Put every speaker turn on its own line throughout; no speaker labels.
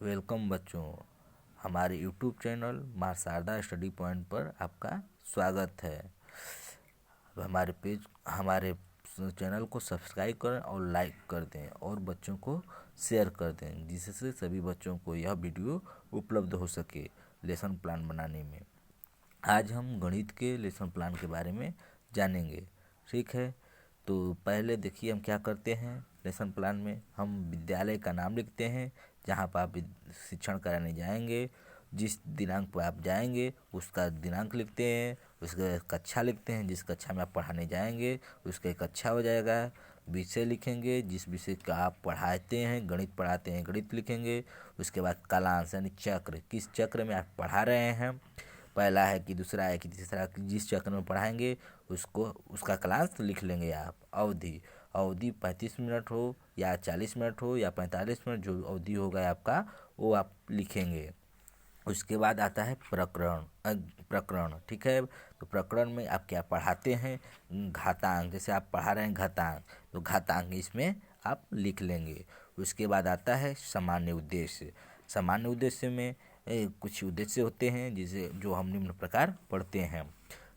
Welcome बच्चों, हमारे YouTube channel माँ शारदा स्टडी पॉइंट पर आपका स्वागत है। हमारे चैनल को सब्सक्राइब करें और लाइक कर दें और बच्चों को शेयर कर दें, जिससे सभी बच्चों को यह वीडियो उपलब्ध हो सके लेसन प्लान बनाने में। आज हम गणित के लेसन प्लान के बारे में जानेंगे। ठीक है, तो पहले देखिए हम क्या करते हैं। लेसन प्लान में हम विद्यालय का नाम लिखते हैं जहाँ पर आप शिक्षण कराने जाएंगे। जिस दिनांक पर आप जाएंगे उसका दिनांक लिखते हैं। उसके बाद कक्षा लिखते हैं, जिस कक्षा में आप पढ़ाने जाएंगे उसका एक कक्षा हो जाएगा। विषय लिखेंगे, जिस विषय का आप पढ़ाते हैं, गणित पढ़ाते हैं गणित लिखेंगे। उसके बाद कालांश यानी चक्र, किस चक्र में आप पढ़ा रहे हैं, पहला है कि दूसरा है कि तीसरा, जिस चक्र में पढ़ाएंगे उसको उसका क्लास लिख लेंगे आप। अवधि 35 मिनट हो या 40 मिनट हो या 45 मिनट, जो अवधि होगा आपका वो आप लिखेंगे। उसके बाद आता है प्रकरण। ठीक है, तो प्रकरण में आप क्या पढ़ाते हैं, घातांक, जैसे आप पढ़ा रहे हैं घातांक, तो घातांक इसमें आप लिख लेंगे। उसके बाद आता है सामान्य उद्देश्य। सामान्य उद्देश्य में कुछ उद्देश्य होते हैं जिसे जो हम निम्न प्रकार पढ़ते हैं,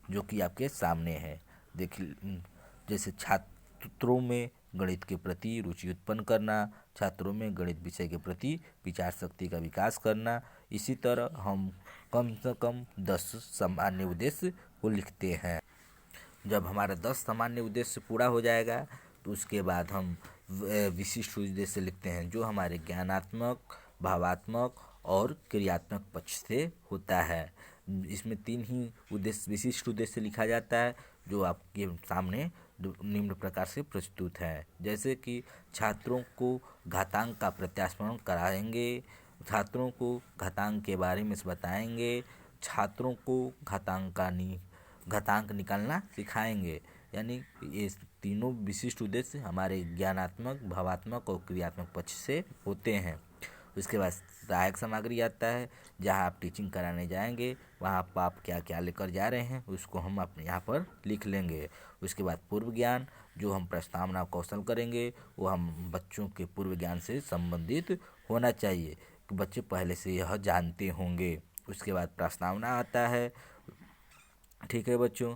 जो कि आपके सामने है। देखिए, जैसे छात्रों में गणित के प्रति रुचि उत्पन्न करना, छात्रों में गणित विषय के प्रति विचार शक्ति का विकास करना। इसी तरह हम कम से कम 10 सामान्य उद्देश्य को लिखते हैं। जब हमारा 10 सामान्य उद्देश्य पूरा हो जाएगा तो उसके बाद हम विशिष्ट उद्देश्य लिखते हैं, जो हमारे ज्ञानात्मक, भावात्मक और क्रियात्मक पक्ष से होता है। इसमें 3 ही उद्देश्य, विशिष्ट उद्देश्य लिखा जाता है, जो आपके सामने निम्न प्रकार से प्रस्तुत है। जैसे कि छात्रों को घातांक का प्रत्यास्मरण कराएंगे, छात्रों को घातांक के बारे में बताएंगे, छात्रों को घातांक निकालना सिखाएंगे। यानी ये तीनों विशिष्ट उद्देश्य हमारे ज्ञानात्मक, भावात्मक और क्रियात्मक पक्ष से होते हैं। उसके बाद सहायक सामग्री आता है, जहाँ आप टीचिंग कराने जाएंगे वहाँ पर आप क्या क्या लेकर जा रहे हैं उसको हम अपने यहाँ पर लिख लेंगे। उसके बाद पूर्व ज्ञान, जो हम प्रस्तावना कौशल करेंगे वो हम बच्चों के पूर्व ज्ञान से संबंधित होना चाहिए कि बच्चे पहले से यह जानते होंगे। उसके बाद प्रस्तावना आता है। ठीक है बच्चों,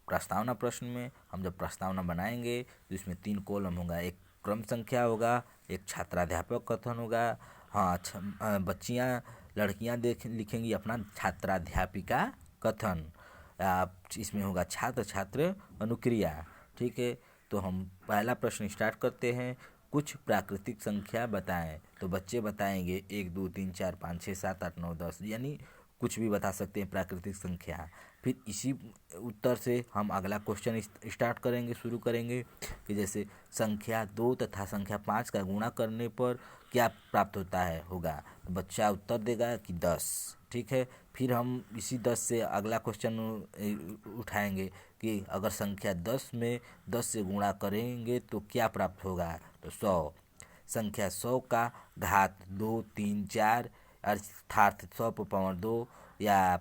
प्रस्तावना प्रश्न में हम जब प्रस्तावना बनाएंगे तो इसमें 3 कॉलम होगा, एक क्रम संख्या होगा, एक छात्राध्यापक कथन होगा। हाँ, बच्चियाँ लड़कियाँ लिखेंगी अपना छात्राध्यापिका कथन। इसमें होगा छात्र छात्र अनुक्रिया। ठीक है, तो हम पहला प्रश्न स्टार्ट करते हैं। कुछ प्राकृतिक संख्या बताएं, तो बच्चे बताएंगे 1 2 3 4 5 6 7 8 9 10, यानी कुछ भी बता सकते हैं प्राकृतिक संख्या। फिर इसी उत्तर से हम अगला क्वेश्चन स्टार्ट करेंगे, शुरू करेंगे कि जैसे संख्या 2 तथा संख्या 5 का गुणा करने पर क्या प्राप्त होगा, तो बच्चा उत्तर देगा कि 10। ठीक है, फिर हम इसी 10 से अगला क्वेश्चन उठाएंगे कि अगर संख्या 10 में 10 से गुणा करेंगे तो क्या प्राप्त होगा, तो 100। संख्या 100 का घात 2 3 4 अर्थात 100/2 या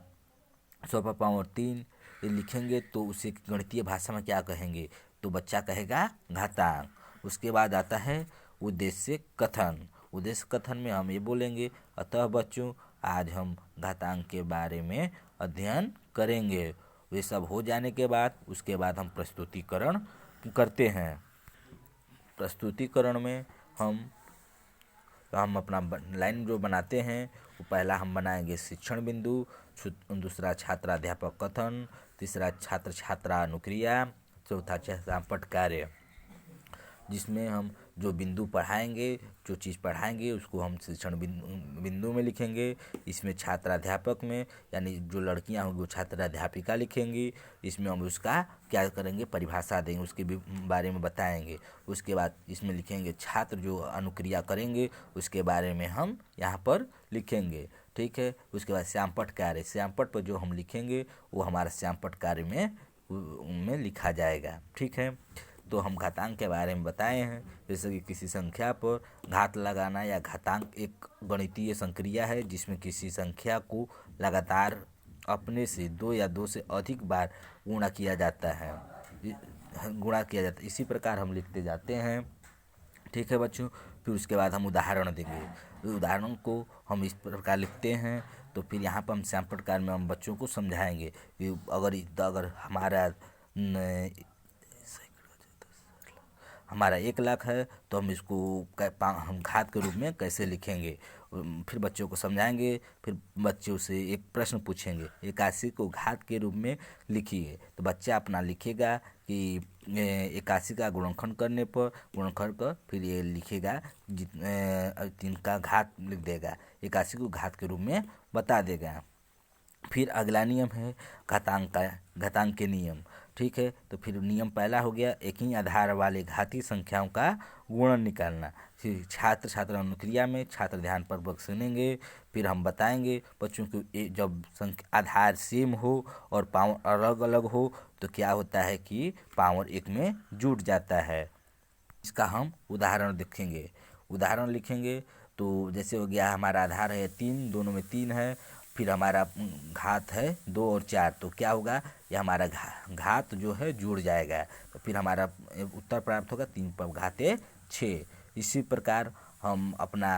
100/3 लिखेंगे तो उसे गणितीय भाषा में क्या कहेंगे, तो बच्चा कहेगा घातांक। उसके बाद आता है उद्देश्य कथन। उद्देश्य कथन में हम ये बोलेंगे, अतः बच्चों आज हम घातांक के बारे में अध्ययन करेंगे। वे सब हो जाने के बाद उसके बाद हम प्रस्तुतिकरण करते हैं। प्रस्तुतिकरण में हम अपना लाइन जो बनाते हैं वो पहला हम बनाएंगे शिक्षण बिंदु, दूसरा छात्राध्यापक कथन, तीसरा छात्र छात्रा अनुक्रिया, चौथा चांपट कार्य, जिसमें हम जो बिंदु पढ़ाएंगे, जो चीज़ पढ़ाएंगे उसको हम शिक्षण बिंदु में लिखेंगे। इसमें छात्राध्यापक में यानी जो लड़कियां होंगी वो छात्राध्यापिका लिखेंगी। इसमें हम उसका क्या करेंगे, परिभाषा देंगे, उसके बारे में बताएंगे। उसके बाद इसमें लिखेंगे छात्र जो अनुक्रिया करेंगे उसके बारे में हम यहाँ पर लिखेंगे। ठीक है, उसके बाद श्यामपट कार्य, श्यामपट पर जो हम लिखेंगे वो हमारा श्यामपट कार्य में लिखा जाएगा। ठीक है, तो हम घातांक के बारे में बताए हैं, जैसे कि किसी संख्या पर घात लगाना या घातांक एक गणितीय संक्रिया है जिसमें किसी संख्या को लगातार अपने से 2 या 2 से अधिक बार गुणा किया जाता है। इसी प्रकार हम लिखते जाते हैं। ठीक है बच्चों, फिर उसके बाद हम उदाहरण देंगे। उदाहरण को हम इस प्रकार लिखते हैं, तो फिर यहाँ पर हम श्याम प्रकार में हम बच्चों को समझाएंगे कि अगर हमारा 1 लाख है तो हम इसको हम घात के रूप में कैसे लिखेंगे। फिर बच्चों को समझाएंगे। फिर बच्चों से एक प्रश्न पूछेंगे, 81 को घात के रूप में लिखिए। तो बच्चा अपना लिखेगा कि 81 का गुणनखंड करने पर गुणनखंड कर फिर ये लिखेगा 3 का घात लिख देगा, 81 को घात के रूप में बता देगा। फिर अगला नियम है घातांक के नियम। ठीक है, तो फिर नियम पहला हो गया, एक ही आधार वाले घातीय संख्याओं का गुणन निकालना। फिर छात्र अनुक्रिया में छात्र ध्यानपूर्वक सुनेंगे। फिर हम बताएंगे बच्चों को जब आधार सेम हो और पावर अलग अलग हो तो क्या होता है कि पावर 1 में जुट जाता है। इसका हम उदाहरण देखेंगे। उदाहरण लिखेंगे तो जैसे हो गया, हमारा आधार है 3, दोनों में 3 है। फिर हमारा घात है 2 और 4, तो क्या होगा, ये हमारा घात जो है जुड़ जाएगा। तो फिर हमारा उत्तर प्राप्त होगा 3 पर घाते 6। इसी प्रकार हम अपना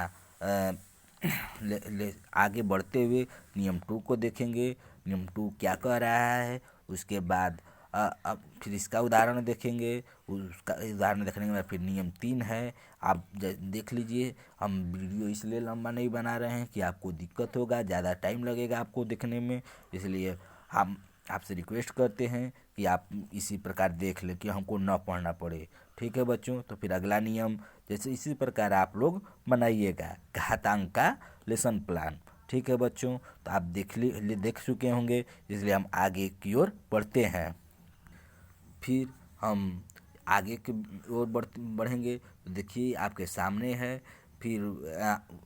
आगे बढ़ते हुए नियम 2 को देखेंगे। नियम 2 क्या कह रहा है, उसके बाद अब फिर इसका उदाहरण देखेंगे। उसका उदाहरण देखने के बाद फिर नियम 3 है। आप देख लीजिए, हम वीडियो इसलिए लंबा नहीं बना रहे हैं कि आपको दिक्कत होगा, ज़्यादा टाइम लगेगा आपको देखने में, इसलिए हम आपसे रिक्वेस्ट करते हैं कि आप इसी प्रकार देख लें कि हमको ना पढ़ना पड़े। ठीक है बच्चों, तो फिर अगला नियम जैसे इसी प्रकार आप लोग बनाइएगा घातांक का लेसन प्लान। ठीक है बच्चों, तो आप देख चुके होंगे, इसलिए हम आगे की ओर बढ़ते हैं। फिर हम आगे की ओर बढ़ेंगे तो देखिए आपके सामने है। फिर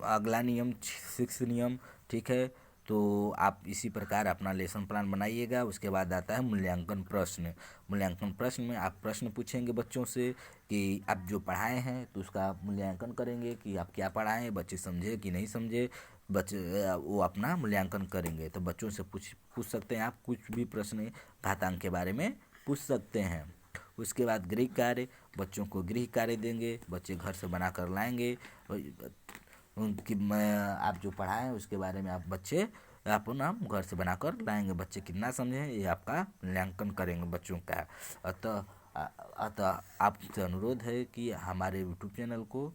अगला नियम 6 नियम। ठीक है, तो आप इसी प्रकार अपना लेसन प्लान बनाइएगा। उसके बाद आता है मूल्यांकन प्रश्न। मूल्यांकन प्रश्न में आप प्रश्न पूछेंगे बच्चों से कि आप जो पढ़ाए हैं तो उसका मूल्यांकन करेंगे कि आप क्या पढ़ाएं, बच्चे समझे कि नहीं समझे, बच्चे वो अपना मूल्यांकन करेंगे। तो बच्चों से पूछ सकते हैं आप कुछ भी प्रश्न घातांक के बारे में पूछ सकते हैं। उसके बाद गृह कार्य, बच्चों को गृह कार्य देंगे, बच्चे घर से बना कर लाएंगे। उनकी आप जो पढ़ाएं उसके बारे में आप बच्चे अपना घर से बनाकर लाएंगे। बच्चे कितना समझे ये आपका मूल्यांकन करेंगे बच्चों का। अतः आपसे अनुरोध है कि हमारे यूट्यूब चैनल को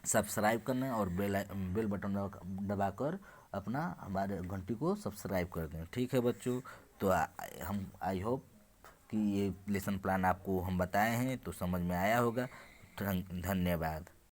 सब्सक्राइब करना और बेल बटन दबाकर अपना हमारे घंटी को सब्सक्राइब कर दें। ठीक है बच्चों, तो हम आई होप कि ये लेसन प्लान आपको हम बताए हैं तो समझ में आया होगा। धन्यवाद।